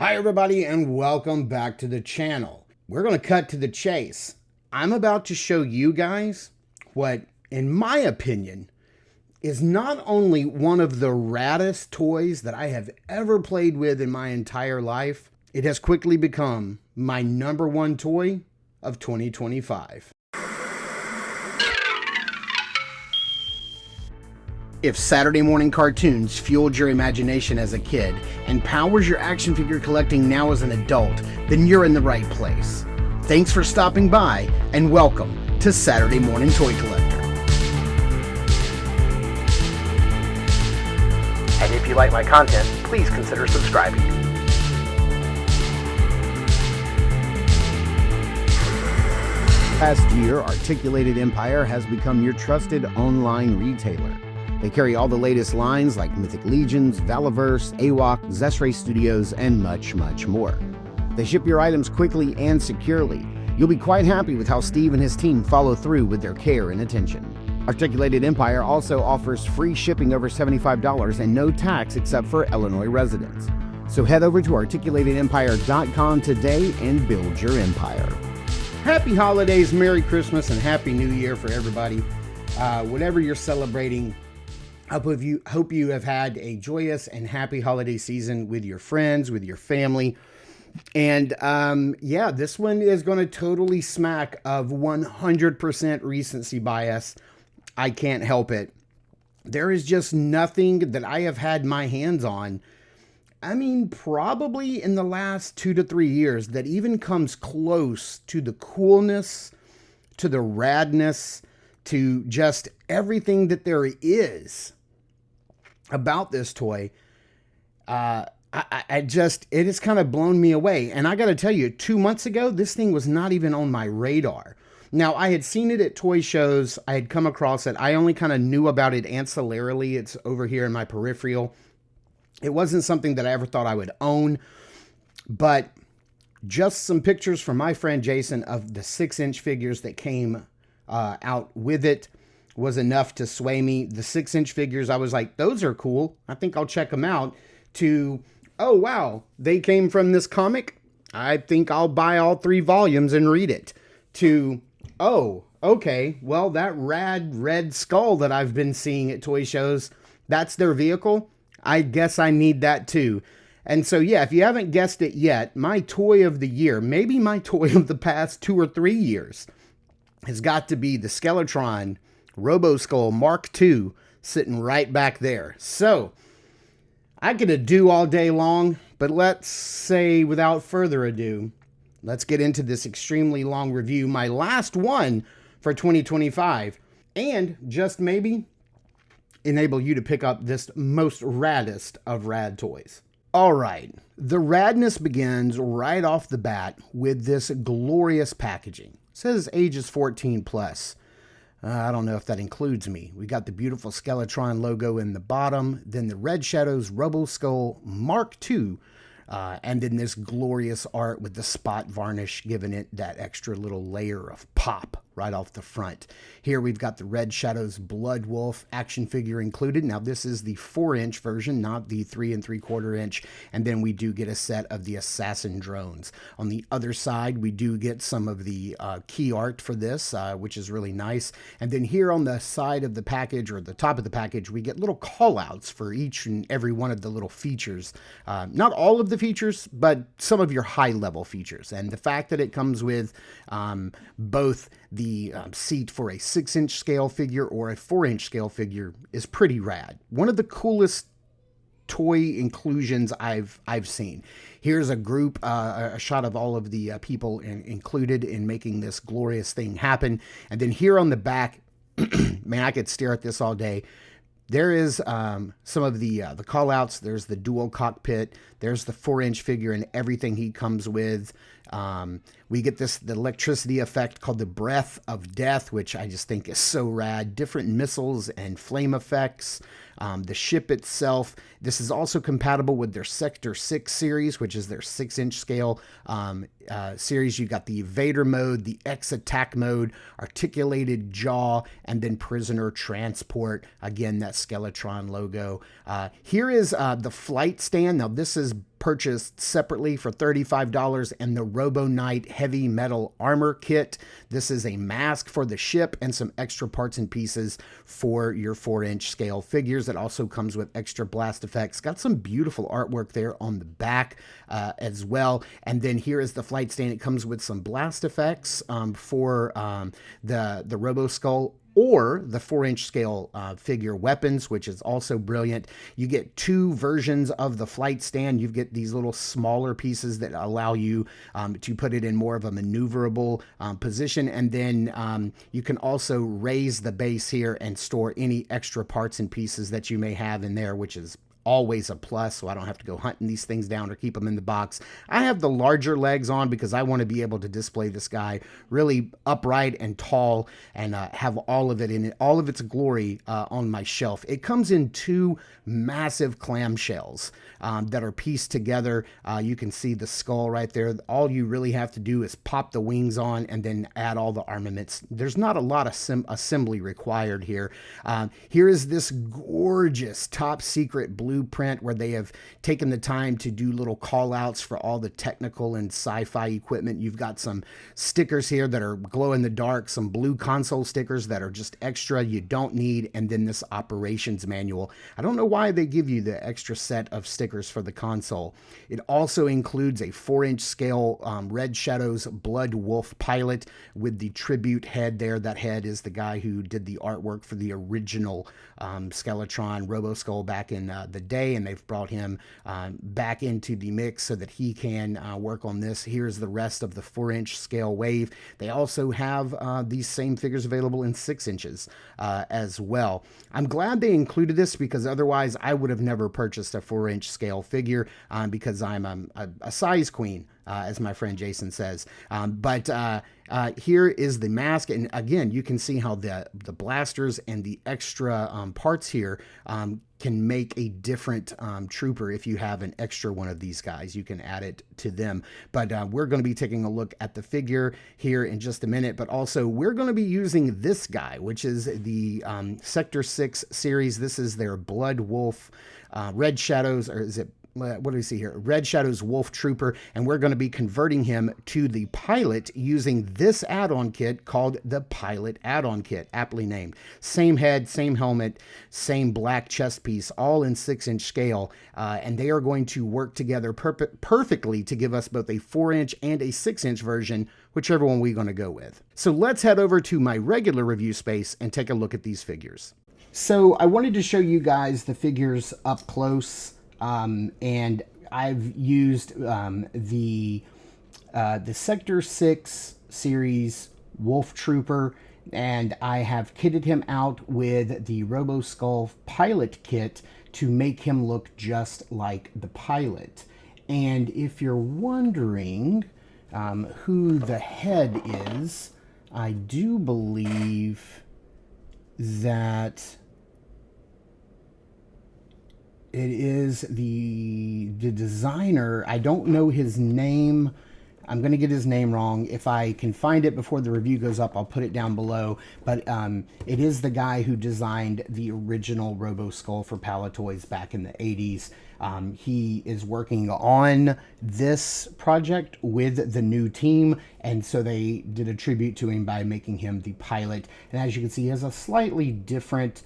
Hi everybody and welcome back to the channel. We're going to cut to the chase. I'm about to show you guys what, in my opinion, is not only one of the raddest toys that I have ever played with in my entire life, it has quickly become my number one toy of 2025. If Saturday morning cartoons fueled your imagination as a kid and powers your action figure collecting now as an adult, then you're in the right place. Thanks for stopping by and welcome to Saturday Morning Toy Collector. And if you like my content, please consider subscribing. Past year, Articulated Empire has become your trusted online retailer. They carry all the latest lines like Mythic Legions, Valaverse, AWOC, Zesray Studios, and much, much more. They ship your items quickly and securely. You'll be quite happy with how Steve and his team follow through with their care and attention. Articulated Empire also offers free shipping over $75 and no tax except for Illinois residents. So head over to articulatedempire.com today and build your empire. Happy holidays, Merry Christmas, and Happy New Year for everybody. Whatever you're celebrating, I hope you have had a joyous and happy holiday season with your friends, with your family. And yeah, this one is going to totally smack of 100% recency bias. I can't help it. There is just nothing that I have had my hands on, I mean, probably in the last 2 to 3 years, that even comes close to the coolness, to the radness, to just everything that there is about this toy. It has kind of blown me away. And I got to tell you, 2 months ago, this thing was not even on my radar. Now, I had seen it at toy shows. I had come across it. I only kind of knew about it ancillarily. It's over here in my peripheral. It wasn't something that I ever thought I would own, but just some pictures from my friend Jason of the 6-inch figures that came out with it was enough to sway me. The 6-inch figures, I was like, those are cool. I think I'll check them out. To, oh, wow, they came from this comic. I think I'll buy all 3 volumes and read it. To, oh, okay, well, that rad red skull that I've been seeing at toy shows, that's their vehicle. I guess I need that too. And so, yeah, if you haven't guessed it yet, my toy of the year, maybe my toy of the past 2 or 3 years, has got to be the Skeletron Robo Skull Mark II, sitting right back there. So, I could do all day long, but let's say without further ado, let's get into this extremely long review, my last one for 2025, and just maybe enable you to pick up this most raddest of rad toys. All right, the radness begins right off the bat with this glorious packaging. It says ages 14 plus. I don't know if that includes me. We got the beautiful Skeletron logo in the bottom, then the Red Shadows Robo Skull Mark II, and then this glorious art with the spot varnish giving it that extra little layer of pop right off the front. Here we've got the Red Shadows Blood Wolf action figure included. Now this is the 4-inch version, not the 3 3/4 inch. And then we do get a set of the Assassin drones. On the other side, we do get some of the key art for this, which is really nice. And then here on the side of the package, or the top of the package, we get little call outs for each and every one of the little features. Not all of the features, but some of your high level features. And the fact that it comes with both the seat for a 6-inch scale figure or a 4-inch scale figure is pretty rad. One of the coolest toy inclusions I've seen. Here's a group, a shot of all of the people included in making this glorious thing happen. And then here on the back, man, I could stare at this all day. There is some of the call outs. There's the dual cockpit. There's the 4-inch figure and everything he comes with. We get the electricity effect called the Breath of Death, which I just think is so rad. Different missiles and flame effects. The ship itself. This is also compatible with their Sector 6 series, which is their 6-inch scale series. You got the Evader mode, the X attack mode, articulated jaw, and then prisoner transport. Again, that Skeletron logo. Here is the flight stand. Now this is purchased separately for $35, and the Robo Knight heavy metal armor kit. This is a mask for the ship and some extra parts and pieces for your 4-inch scale figures. It also comes with extra blast effects. Got some beautiful artwork there on the back as well. And then here is the flight stand. It comes with some blast effects for the Robo Skull or the 4-inch scale figure weapons, which is also brilliant. You get 2 versions of the flight stand. You get these little smaller pieces that allow you to put it in more of a maneuverable position. And then you can also raise the base here and store any extra parts and pieces that you may have in there, which is always a plus, so I don't have to go hunting these things down or keep them in the box. I have the larger legs on because I want to be able to display this guy really upright and tall and have all of it in it, all of its glory on my shelf. It comes in 2 massive clamshells that are pieced together. You can see the skull right there. All you really have to do is pop the wings on and then add all the armaments. There's not a lot of assembly required here. Here is this gorgeous top secret blueprint where they have taken the time to do little call outs for all the technical and sci-fi equipment. You've got some stickers here that are glow in the dark, some blue console stickers that are just extra you don't need, and then this operations manual. I don't know why they give you the extra set of stickers for the console. It also includes a 4-inch scale Red Shadow's Blood Wolf pilot with the tribute head there. That head is the guy who did the artwork for the original Skeletron Robo Skull back in the day, and they've brought him back into the mix so that he can work on this. Here's the rest of the 4-inch scale wave. They also have these same figures available in 6 inches as well. I'm glad they included this because otherwise I would have never purchased a 4-inch scale figure because I'm a size queen. As my friend Jason says. But here is the mask. And again, you can see how the blasters and the extra parts here can make a different trooper. If you have an extra one of these guys, you can add it to them. But we're going to be taking a look at the figure here in just a minute. But also, we're going to be using this guy, which is the Sector 6 series. This is their Blood Wolf Red Shadows, or is it what do we see here? Red Shadow's Wolf Trooper, and we're going to be converting him to the pilot using this add-on kit called the Pilot Add-on Kit, aptly named. Same head, same helmet, same black chest piece, all in 6-inch scale, and they are going to work together perfectly to give us both a 4-inch and a 6-inch version, whichever one we're going to go with. So let's head over to my regular review space and take a look at these figures. So I wanted to show you guys the figures up close. And I've used the Sector 6 series Wolf Trooper, and I have kitted him out with the Robo Skull pilot kit to make him look just like the pilot. And if you're wondering who the head is, I do believe that it is the designer. I don't know his name. I'm going to get his name wrong. If I can find it before the review goes up, I'll put it down below. But it is the guy who designed the original Robo Skull for Palatoys back in the 80s. He is working on this project with the new team, and so they did a tribute to him by making him the pilot. And as you can see, he has a slightly different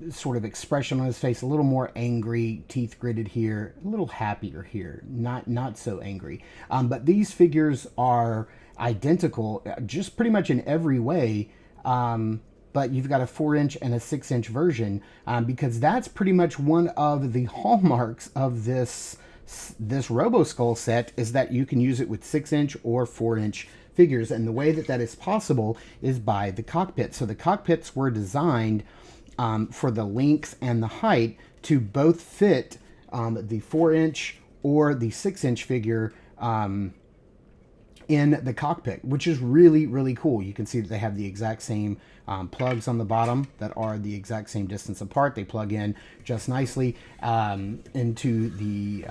sort of expression on his face, a little more angry, teeth gritted here, a little happier here, not so angry. But these figures are identical, just pretty much in every way. But you've got a 4-inch and a 6-inch version because that's pretty much one of the hallmarks of this Robo Skull set, is that you can use it with 6-inch or 4-inch figures, and the way that is possible is by the cockpit. So the cockpits were designed for the length and the height to both fit the 4-inch or the 6-inch figure in the cockpit, which is really, really cool. You can see that they have the exact same plugs on the bottom that are the exact same distance apart. They plug in just nicely into the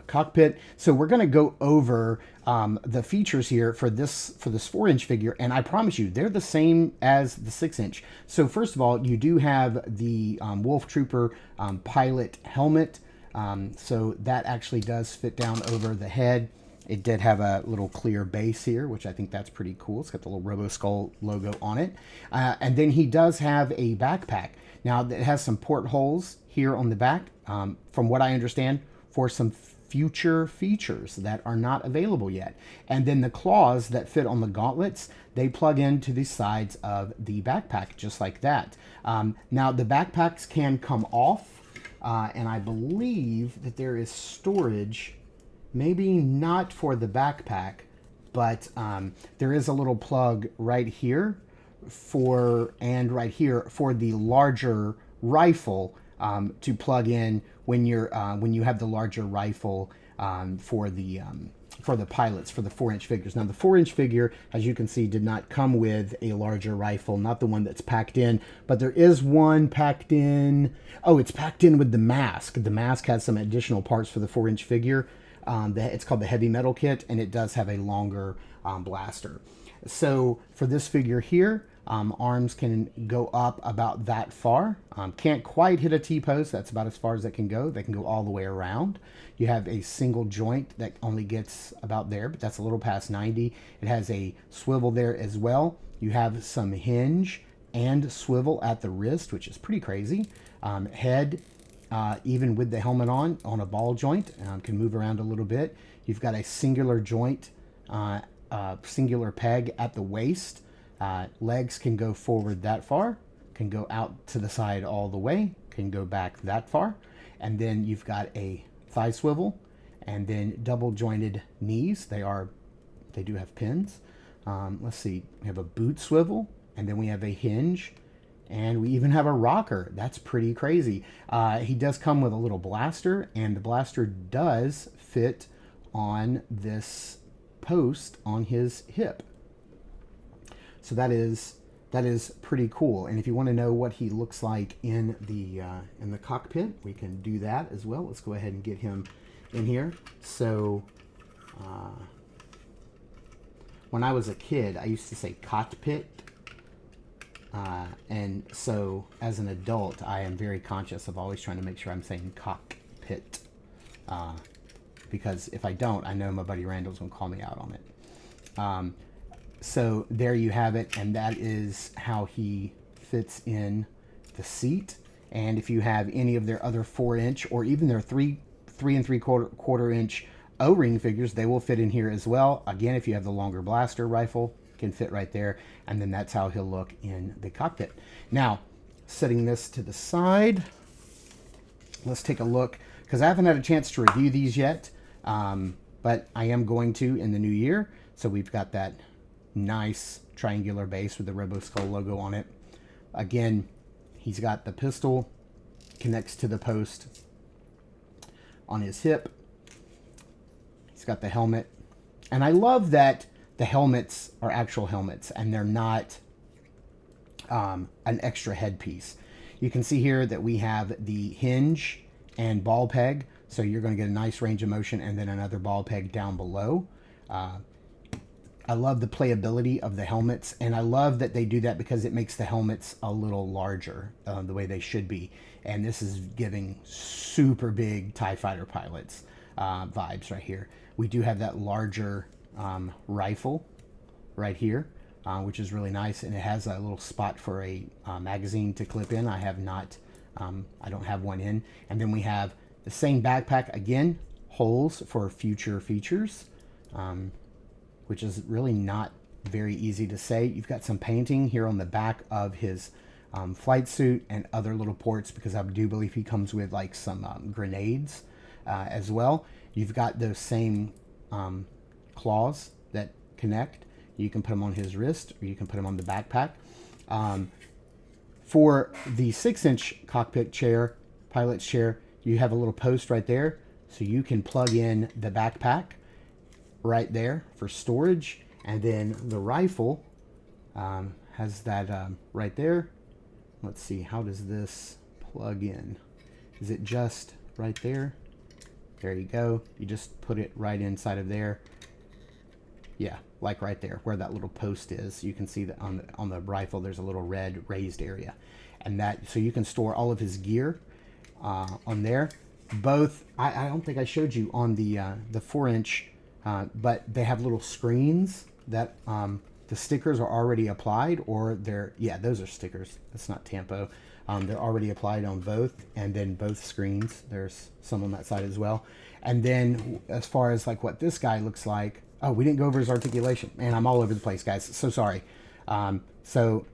cockpit. So we're going to go over the features here for this 4-inch figure, and I promise you they're the same as the 6-inch. So first of all, you do have the Wolf Trooper pilot helmet, so that actually does fit down over the head. It did have a little clear base here, which I think that's pretty cool. It's got the little Robo Skull logo on it. And then he does have a backpack. Now, it has some portholes here on the back, from what I understand, for some future features that are not available yet. And then the claws that fit on the gauntlets, they plug into the sides of the backpack, just like that. Now, the backpacks can come off, and I believe that there is storage. Maybe not for the backpack, but there is a little plug right here and right here for the larger rifle to plug in when you have the larger rifle for the pilots, for the 4-inch figures. Now the 4-inch figure, as you can see, did not come with a larger rifle, not the one that's packed in, but there is one packed in. Oh, it's packed in with the mask. The mask has some additional parts for the 4-inch figure. It's called the heavy metal kit, and it does have a longer blaster. So for this figure here, arms can go up about that far. Can't quite hit a T-post. That's about as far as it can go. They can go all the way around. You have a single joint that only gets about there, but that's a little past 90. It has a swivel there as well. You have some hinge and swivel at the wrist, which is pretty crazy. Head, even with the helmet on a ball joint, can move around a little bit. You've got a singular joint, singular peg at the waist. Legs can go forward that far, can go out to the side all the way, can go back that far. And then you've got a thigh swivel, and then double jointed knees. They do have pins. Let's see, we have a boot swivel, and then we have a hinge. And we even have a rocker. That's pretty crazy. He does come with a little blaster, and the blaster does fit on this post on his hip. So that is pretty cool. And if you want to know what he looks like in the cockpit, we can do that as well. Let's go ahead and get him in here. So when I was a kid, I used to say cockpit. And so as an adult, I am very conscious of always trying to make sure I'm saying cockpit. Because if I don't, I know my buddy Randall's going to call me out on it. So there you have it, and that is how he fits in the seat. And if you have any of their other 4-inch or even their 3 3/4 inch O-ring figures, they will fit in here as well. Again, if you have the longer blaster rifle, can fit right there, and then that's how he'll look in the cockpit. Now, setting this to the side, let's take a look, because I haven't had a chance to review these yet, but I am going to in the new year. So we've got that nice triangular base with the Robo Skull logo on it. Again, he's got the pistol, connects to the post on his hip. He's got the helmet, and I love that the helmets are actual helmets and they're not an extra headpiece. You can see here that we have the hinge and ball peg, so you're going to get a nice range of motion, and then another ball peg down below. I love the playability of the helmets, and I love that they do that because it makes the helmets a little larger, the way they should be. And this is giving super big TIE Fighter pilots vibes right here. We do have that larger rifle right here, which is really nice, and it has a little spot for a magazine to clip in. I don't have one in. And then we have the same backpack again, holes for future features, which is really not very easy to say. You've got some painting here on the back of his flight suit and other little ports, because I do believe he comes with like some grenades as well. You've got those same claws that connect. You can put them on his wrist, or you can put them on the backpack. For the 6-inch cockpit chair, pilot's chair, you have a little post right there, so you can plug in the backpack right there for storage. And then the rifle has that right there. Let's see, how does this plug in? Is it just right there? There you go. You just put it right inside of there. Yeah, like right there where that little post is. You can see that on the rifle there's a little red raised area. And that, so you can store all of his gear on there. Both, I don't think I showed you on the 4-inch, but they have little screens that the stickers are already applied, or they're, yeah, those are stickers. That's not tampo. They're already applied on both, and then both screens. There's some on that side as well. And then as far as like what this guy looks like, oh, we didn't go over his articulation. Man, I'm all over the place, guys. So sorry. So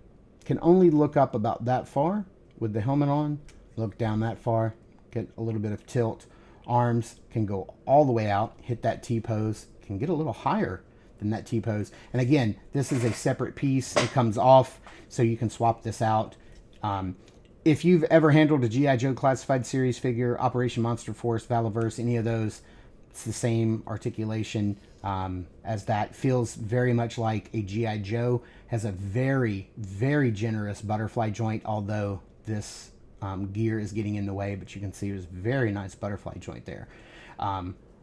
can only look up about that far with the helmet on. Look down that far. Get a little bit of tilt. Arms can go all the way out. Hit that T-pose. Can get a little higher than that T-pose. And again, this is a separate piece. It comes off, so you can swap this out. If you've ever handled a G.I. Joe Classified Series figure, Operation Monster Force, Valaverse, any of those, it's the same articulation as that. Feels very much like a G.I. Joe. Has a very, very generous butterfly joint, although this gear is getting in the way, but you can see there's a very nice butterfly joint there.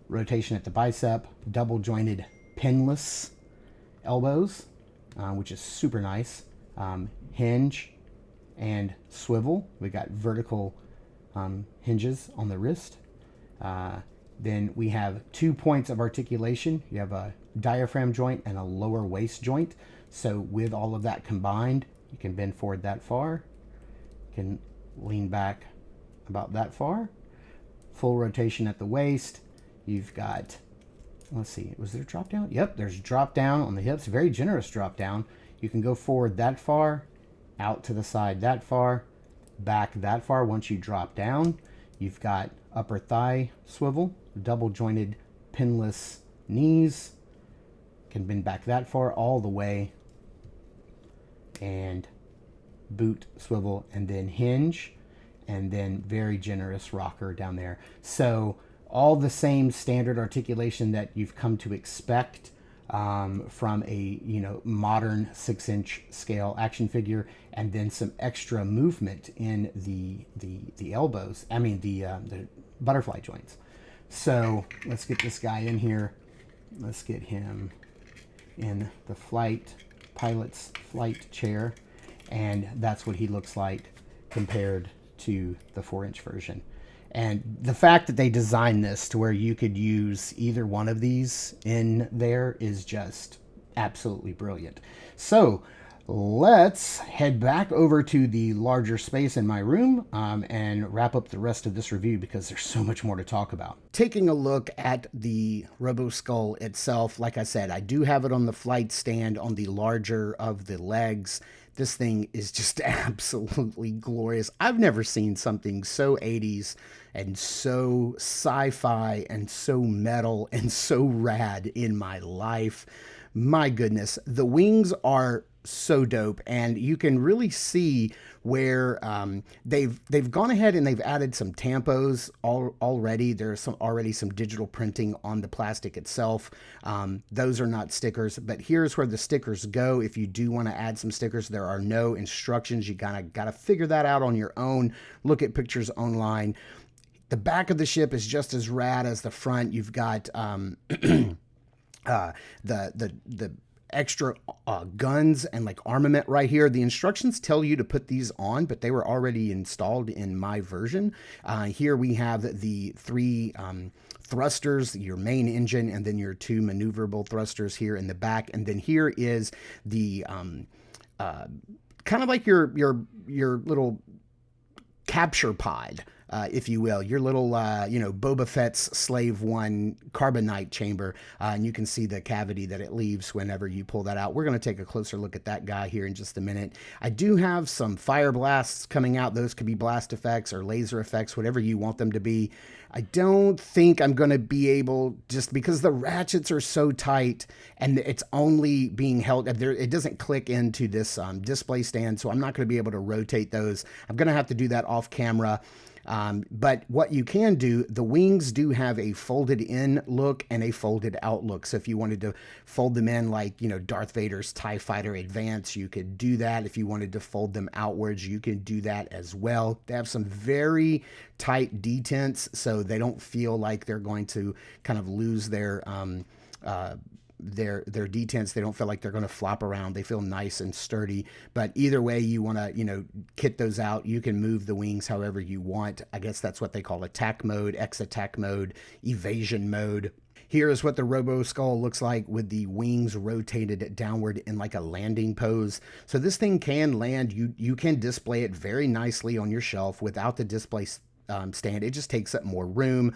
Rotation at the bicep, double jointed pinless elbows, which is super nice. Hinge and swivel. We got vertical hinges on the wrist. Then we have 2 points of articulation. You have a diaphragm joint and a lower waist joint. So with all of that combined, you can bend forward that far. You can lean back about that far. Full rotation at the waist. You've got, let's see, was there a drop down? Yep, there's drop down on the hips. Very generous drop down. You can go forward that far, out to the side that far, back that far. Once you drop down, you've got upper thigh swivel, double jointed pinless knees. Can bend back that far all the way, and boot swivel, and then hinge, and then very generous rocker down there. So all the same standard articulation that you've come to expect from a modern 6-inch scale action figure, and then some extra movement in the elbows. I mean the butterfly joints. So let's get this guy in here. Let's get him in the pilot's flight chair, and that's what he looks like compared to the 4-inch version. And the fact that they designed this to where you could use either one of these in there is just absolutely brilliant. So let's head back over to the larger space in my room and wrap up the rest of this review, because there's so much more to talk about. Taking a look at the Robo Skull itself, like I said, I do have it on the flight stand on the larger of the legs. This thing is just absolutely glorious. I've never seen something so 80s and so sci-fi and so metal and so rad in my life. My goodness, the wings are so dope, and you can really see where they've gone ahead and they've added some tampos already. There's already some digital printing on the plastic itself. Those are not stickers, but here's where the stickers go. If you do want to add some stickers, there are no instructions. You gotta figure that out on your own. Look at pictures online. The back of the ship is just as rad as the front. You've got the extra guns and like armament right here. The instructions tell you to put these on, but they were already installed in my version. Here we have the 3 thrusters, your main engine, and then your 2 maneuverable thrusters here in the back. And then here is the kind of like your little capture pod, if you will, your little, Boba Fett's Slave One carbonite chamber. And you can see the cavity that it leaves whenever you pull that out. We're going to take a closer look at that guy here in just a minute. I do have some fire blasts coming out. Those could be blast effects or laser effects, whatever you want them to be. I don't think I'm going to be able, just because the ratchets are so tight and it's only being held there, it doesn't click into this display stand, so I'm not going to be able to rotate those. I'm going to have to do that off camera. But what you can do, the wings do have a folded in look and a folded out look. So if you wanted to fold them in like, Darth Vader's TIE Fighter Advance, you could do that. If you wanted to fold them outwards, you can do that as well. They have some very tight detents, so they don't feel like they're going to kind of lose their detents. They don't feel like they're going to flop around. They feel nice and sturdy. But either way you want to, kit those out, you can move the wings however you want. I guess that's what they call attack mode, X-attack mode, evasion mode. Here is what the Robo Skull looks like with the wings rotated downward in like a landing pose. So this thing can land. You can display it very nicely on your shelf without the display stand. It just takes up more room.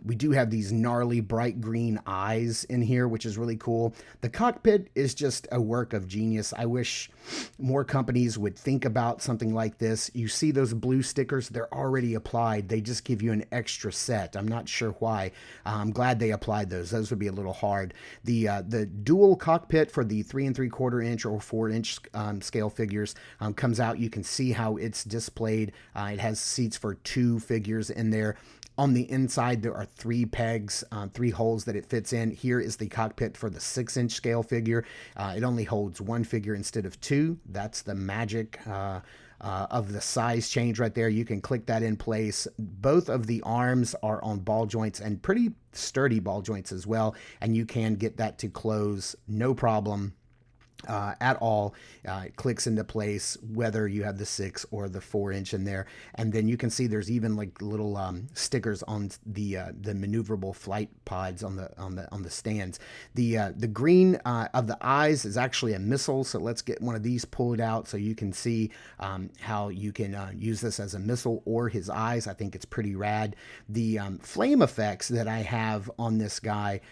We do have these gnarly bright green eyes in here, which is really cool. The cockpit is just a work of genius. I wish more companies would think about something like this. You see those blue stickers, they're already applied. They just give you an extra set. I'm not sure why. I'm glad they applied those. Those would be a little hard. The dual cockpit for the 3 3/4 inch or 4-inch scale figures comes out. You can see how it's displayed. It has seats for 2 figures in there. On the inside, there are 3 pegs, 3 holes that it fits in. Here is the cockpit for the 6-inch scale figure. It only holds 1 figure instead of 2. That's the magic of the size change right there. You can click that in place. Both of the arms are on ball joints and pretty sturdy ball joints as well. And you can get that to close no problem at all. It clicks into place whether you have the 6 or the 4-inch in there. And then you can see there's even like little stickers on the maneuverable flight pods on the stands. The green of the eyes is actually a missile, so let's get one of these pulled out so you can see how you can use this as a missile or his eyes. I think it's pretty rad. The flame effects that I have on this guy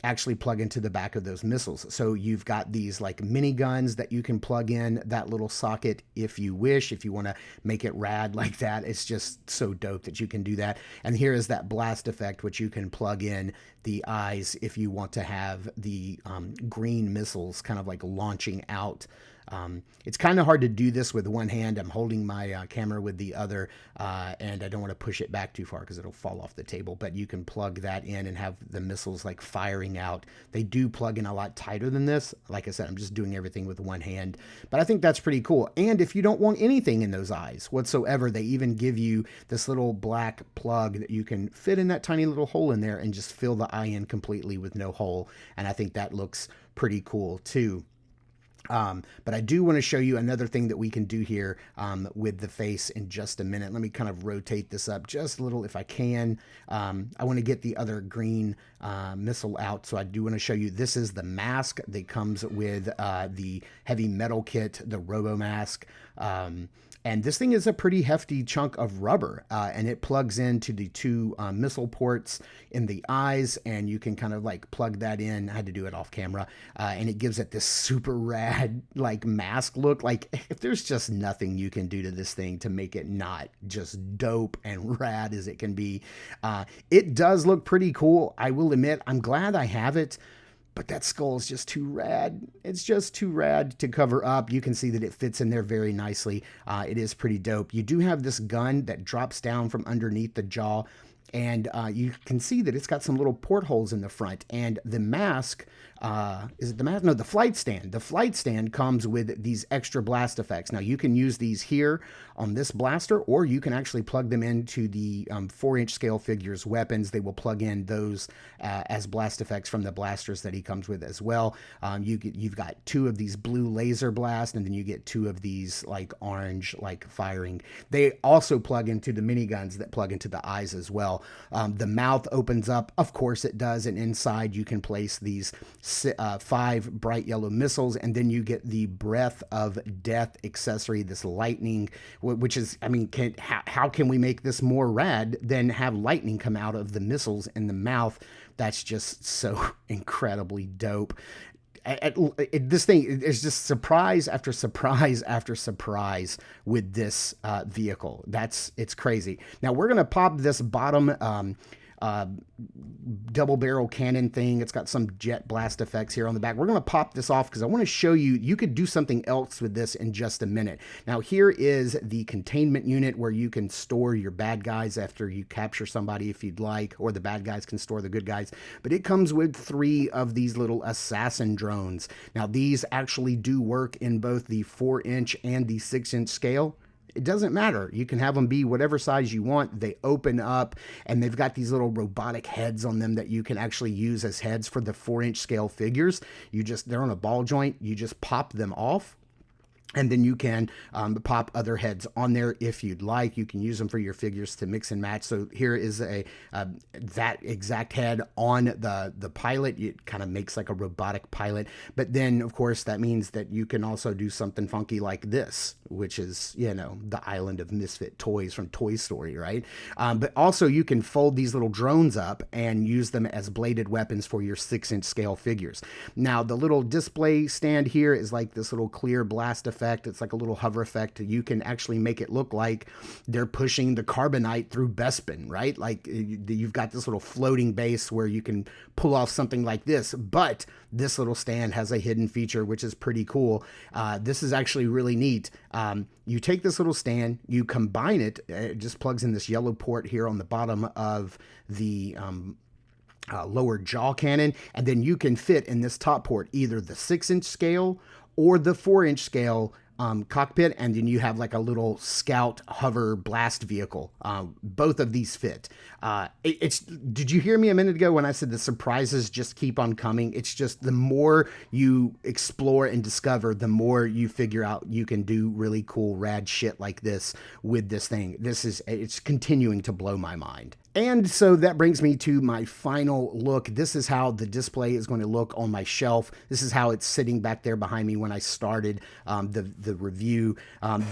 actually plug into the back of those missiles. So you've got these like mini guns that you can plug in that little socket if you wish, if you want to make it rad like that. It's just so dope that you can do that. And here is that blast effect, which you can plug in the eyes if you want to have the green missiles kind of like launching out. It's kind of hard to do this with one hand. I'm holding my camera with the other, and I don't want to push it back too far because it'll fall off the table, but you can plug that in and have the missiles like firing out. They do plug in a lot tighter than this. Like I said, I'm just doing everything with one hand, but I think that's pretty cool. And if you don't want anything in those eyes whatsoever, they even give you this little black plug that you can fit in that tiny little hole in there and just fill the eye in completely with no hole. And I think that looks pretty cool too. But I do want to show you another thing that we can do here with the face in just a minute. Let me kind of rotate this up just a little if I can. I want to get the other green missile out, so I do want to show you this is the mask that comes with the heavy metal kit, the Robo mask. And this thing is a pretty hefty chunk of rubber, and it plugs into the 2 missile ports in the eyes, and you can kind of like plug that in. I had to do it off camera, and it gives it this super rad like mask look. Like if there's just nothing you can do to this thing to make it not just dope and rad as it can be. It does look pretty cool. I will admit, I'm glad I have it. But that skull is just too rad. It's just too rad to cover up. You can see that it fits in there very nicely. It is pretty dope. You do have this gun that drops down from underneath the jaw. And you can see that it's got some little portholes in the front. And the mask, is it the mask? No, the flight stand. The flight stand comes with these extra blast effects. Now, you can use these here on this blaster, or you can actually plug them into the 4-inch scale figures weapons. They will plug in those as blast effects from the blasters that he comes with as well. You've got 2 of these blue laser blast, and then you get 2 of these like orange like firing. They also plug into the miniguns that plug into the eyes as well. The mouth opens up, of course it does, and inside you can place these 5 bright yellow missiles, and then you get the breath of death accessory, this lightning, which is, I mean, how can we make this more rad than have lightning come out of the missiles in the mouth? That's just so incredibly dope. This thing is just surprise after surprise after surprise with this vehicle. It's crazy. Now we're going to pop this bottom double barrel cannon thing. It's got some jet blast effects here on the back. We're going to pop this off because I want to show you, you could do something else with this in just a minute. Now here is the containment unit where you can store your bad guys after you capture somebody if you'd like, or the bad guys can store the good guys. But it comes with 3 of these little assassin drones. Now these actually do work in both the 4-inch and the 6-inch scale. It doesn't matter. You can have them be whatever size you want. They open up and they've got these little robotic heads on them that you can actually use as heads for the 4-inch scale figures. They're on a ball joint. You just pop them off. And then you can pop other heads on there if you'd like. You can use them for your figures to mix and match. So here is that exact head on the pilot. It kind of makes like a robotic pilot. But then, of course, that means that you can also do something funky like this, which is, you know, the island of misfit toys from Toy Story, right? But also you can fold these little drones up and use them as bladed weapons for your 6-inch scale figures. Now, the little display stand here is like this little clear blast effect. It's like a little hover effect. You can actually make it look like they're pushing the carbonite through Bespin, right? Like you've got this little floating base where you can pull off something like this, but this little stand has a hidden feature, which is pretty cool. This is actually really neat. You take this little stand, you combine it, it just plugs in this yellow port here on the bottom of the lower jaw cannon, and then you can fit in this top port either the 6-inch scale or the 4-inch scale cockpit, and then you have like a little scout hover blast vehicle. Both of these fit. Did you hear me a minute ago when I said the surprises just keep on coming? It's just the more you explore and discover, the more you figure out you can do really cool, rad shit like this with this thing. It's continuing to blow my mind. And so that brings me to my final look. This is how the display is going to look on my shelf. This is how it's sitting back there behind me when I started the review.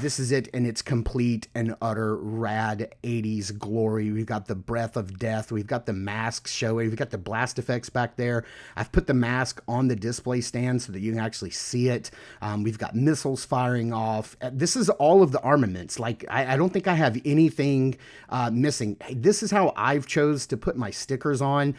This is it in its complete and utter rad 80s glory. We've got the breath of death. We've got the masks showing. We've got the blast effects back there. I've put the mask on the display stand so that you can actually see it. We've got missiles firing off. This is all of the armaments. Like, I don't think I have anything missing. Hey, this is how I've chose to put my stickers on.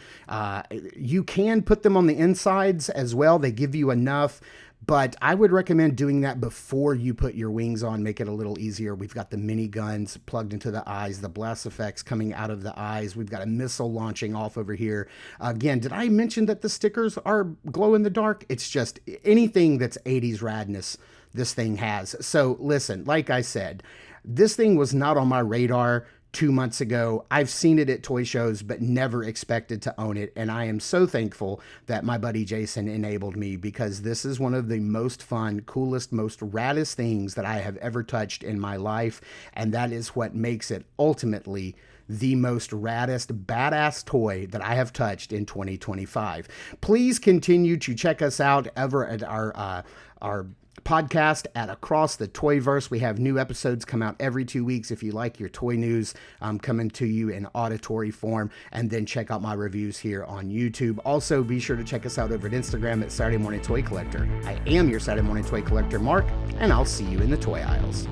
You can put them on the insides as well. They give you enough, but I would recommend doing that before you put your wings on, make it a little easier. We've got the mini guns plugged into the eyes, the blast effects coming out of the eyes. We've got a missile launching off over here. Again, did I mention that the stickers are glow in the dark? It's just anything that's 80s radness this thing has. So listen, like I said, this thing was not on my radar 2 months ago. I've seen it at toy shows, but never expected to own it. And I am so thankful that my buddy Jason enabled me, because this is one of the most fun, coolest, most raddest things that I have ever touched in my life. And that is what makes it ultimately the most raddest, badass toy that I have touched in 2025. Please continue to check us out ever at our podcast at Across the Toyverse. We have new episodes come out every 2 weeks. If you like your toy news coming to you in auditory form, and then check out my reviews here on YouTube. Also, be sure to check us out over at Instagram at Saturday Morning Toy Collector. I am your Saturday Morning Toy Collector, Mark, and I'll see you in the toy aisles.